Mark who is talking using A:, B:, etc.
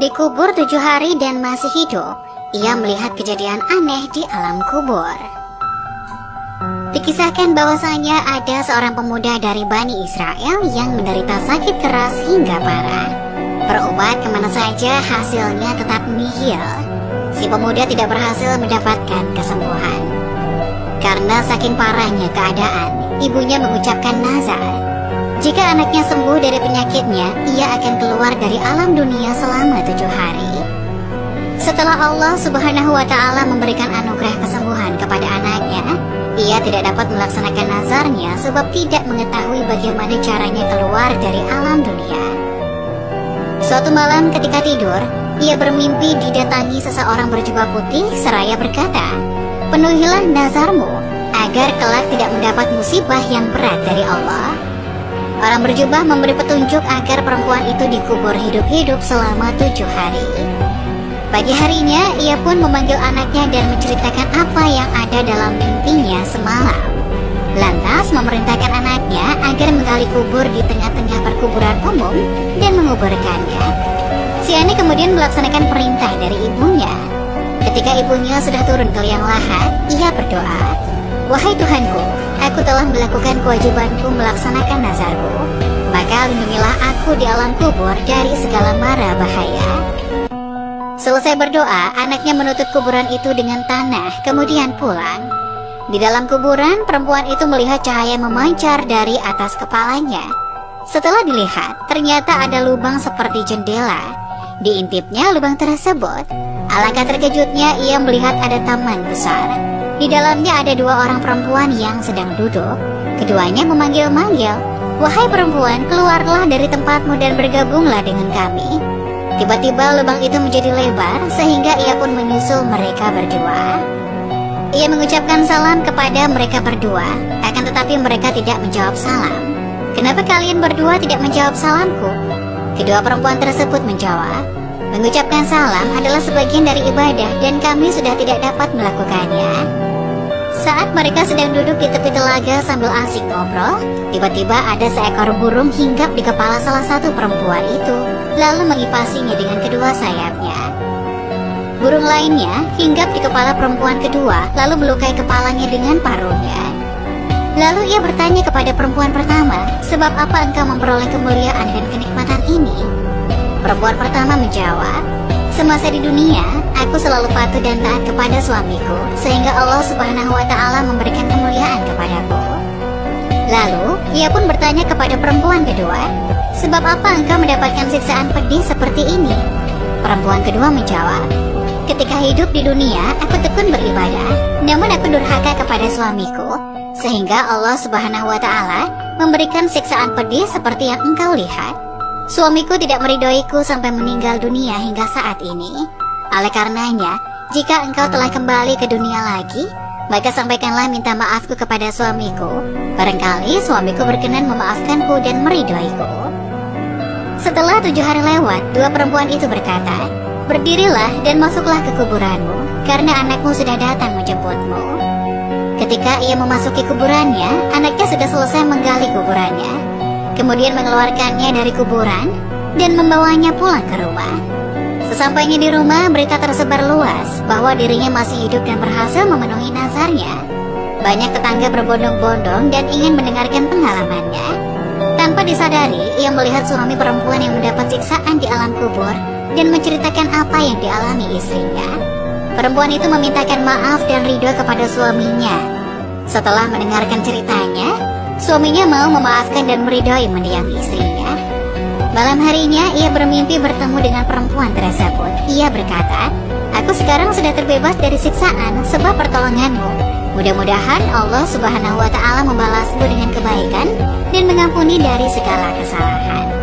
A: Dikubur 7 hari dan masih hidup, ia melihat kejadian aneh di alam kubur. Dikisahkan bahwasanya ada seorang pemuda dari Bani Israel yang menderita sakit keras hingga parah. Berobat kemana saja hasilnya tetap nihil. Si pemuda tidak berhasil mendapatkan kesembuhan. Karena saking parahnya keadaan, ibunya mengucapkan nazar. Jika anaknya sembuh dari penyakitnya, ia akan keluar dari alam dunia selama 7 hari. Setelah Allah Subhanahu wa Ta'ala memberikan anugerah kesembuhan kepada anaknya, ia tidak dapat melaksanakan nazarnya sebab tidak mengetahui bagaimana caranya keluar dari alam dunia. Suatu malam ketika tidur, ia bermimpi didatangi seseorang berjubah putih seraya berkata, "Penuhilah nazarmu agar kelak tidak mendapat musibah yang berat dari Allah." Orang berjubah memberi petunjuk agar perempuan itu dikubur hidup-hidup selama 7 hari. Pagi harinya, ia pun memanggil anaknya dan menceritakan apa yang ada dalam mimpinya semalam. Lantas memerintahkan anaknya agar menggali kubur di tengah-tengah perkuburan umum dan menguburkannya. Si anak kemudian melaksanakan perintah dari ibunya. Ketika ibunya sudah turun ke liang lahat, ia berdoa, "Wahai Tuhanku, aku telah melakukan kewajibanku melaksanakan nazarku, maka lindungilah aku di alam kubur dari segala mara bahaya." Selesai berdoa, anaknya menutup kuburan itu dengan tanah, kemudian pulang. Di dalam kuburan, perempuan itu melihat cahaya memancar dari atas kepalanya. Setelah dilihat, ternyata ada lubang seperti jendela. Diintipnya lubang tersebut. Alangkah terkejutnya ia melihat ada taman besar. Di dalamnya ada 2 orang perempuan yang sedang duduk. Keduanya memanggil-manggil, "Wahai perempuan, keluarlah dari tempatmu dan bergabunglah dengan kami." Tiba-tiba lubang itu menjadi lebar sehingga ia pun menyusul mereka berdua. Ia mengucapkan salam kepada mereka berdua, akan tetapi mereka tidak menjawab salam. "Kenapa kalian berdua tidak menjawab salamku?" Kedua perempuan tersebut menjawab, "Mengucapkan salam adalah sebagian dari ibadah dan kami sudah tidak dapat melakukannya." Saat mereka sedang duduk di tepi telaga sambil asik ngobrol, tiba-tiba ada seekor burung hinggap di kepala salah satu perempuan itu, lalu mengipasinya dengan kedua sayapnya. Burung lainnya hinggap di kepala perempuan kedua, lalu melukai kepalanya dengan paruhnya. Lalu ia bertanya kepada perempuan pertama, "Sebab apa engkau memperoleh kemuliaan dan kenikmatan ini?" Perempuan pertama menjawab, "Semasa di dunia, aku selalu patuh dan taat kepada suamiku, sehingga Allah Subhanahu wa Ta'ala memberikan kemuliaan kepadaku." Lalu, ia pun bertanya kepada perempuan kedua, "Sebab apa engkau mendapatkan siksaan pedih seperti ini?" Perempuan kedua menjawab, "Ketika hidup di dunia, aku tekun beribadah, namun aku durhaka kepada suamiku, sehingga Allah Subhanahu wa Ta'ala memberikan siksaan pedih seperti yang engkau lihat. Suamiku tidak meridhoiku sampai meninggal dunia hingga saat ini. Oleh karenanya, jika engkau telah kembali ke dunia lagi, maka sampaikanlah minta maafku kepada suamiku. Barangkali suamiku berkenan memaafkanku dan meridhoiku." Setelah 7 hari lewat, 2 perempuan itu berkata, "Berdirilah dan masuklah ke kuburanmu, karena anakmu sudah datang menjemputmu." Ketika ia memasuki kuburannya, anaknya sudah selesai menggali kuburannya. Kemudian mengeluarkannya dari kuburan dan membawanya pulang ke rumah. Sesampainya di rumah, berita tersebar luas bahwa dirinya masih hidup dan berhasil memenuhi nazarnya. Banyak tetangga berbondong-bondong dan ingin mendengarkan pengalamannya. Tanpa disadari, ia melihat suami perempuan yang mendapat siksaan di alam kubur dan menceritakan apa yang dialami istrinya. Perempuan itu memintakan maaf dan ridho kepada suaminya. Setelah mendengarkan ceritanya, suaminya mau memaafkan dan meridhoi mendiang istrinya. Malam harinya ia bermimpi bertemu dengan perempuan tersebut. Ia berkata, "Aku sekarang sudah terbebas dari siksaan sebab pertolonganmu. Mudah-mudahan Allah Subhanahu wa Ta'ala membalasmu dengan kebaikan dan mengampuni dari segala kesalahan."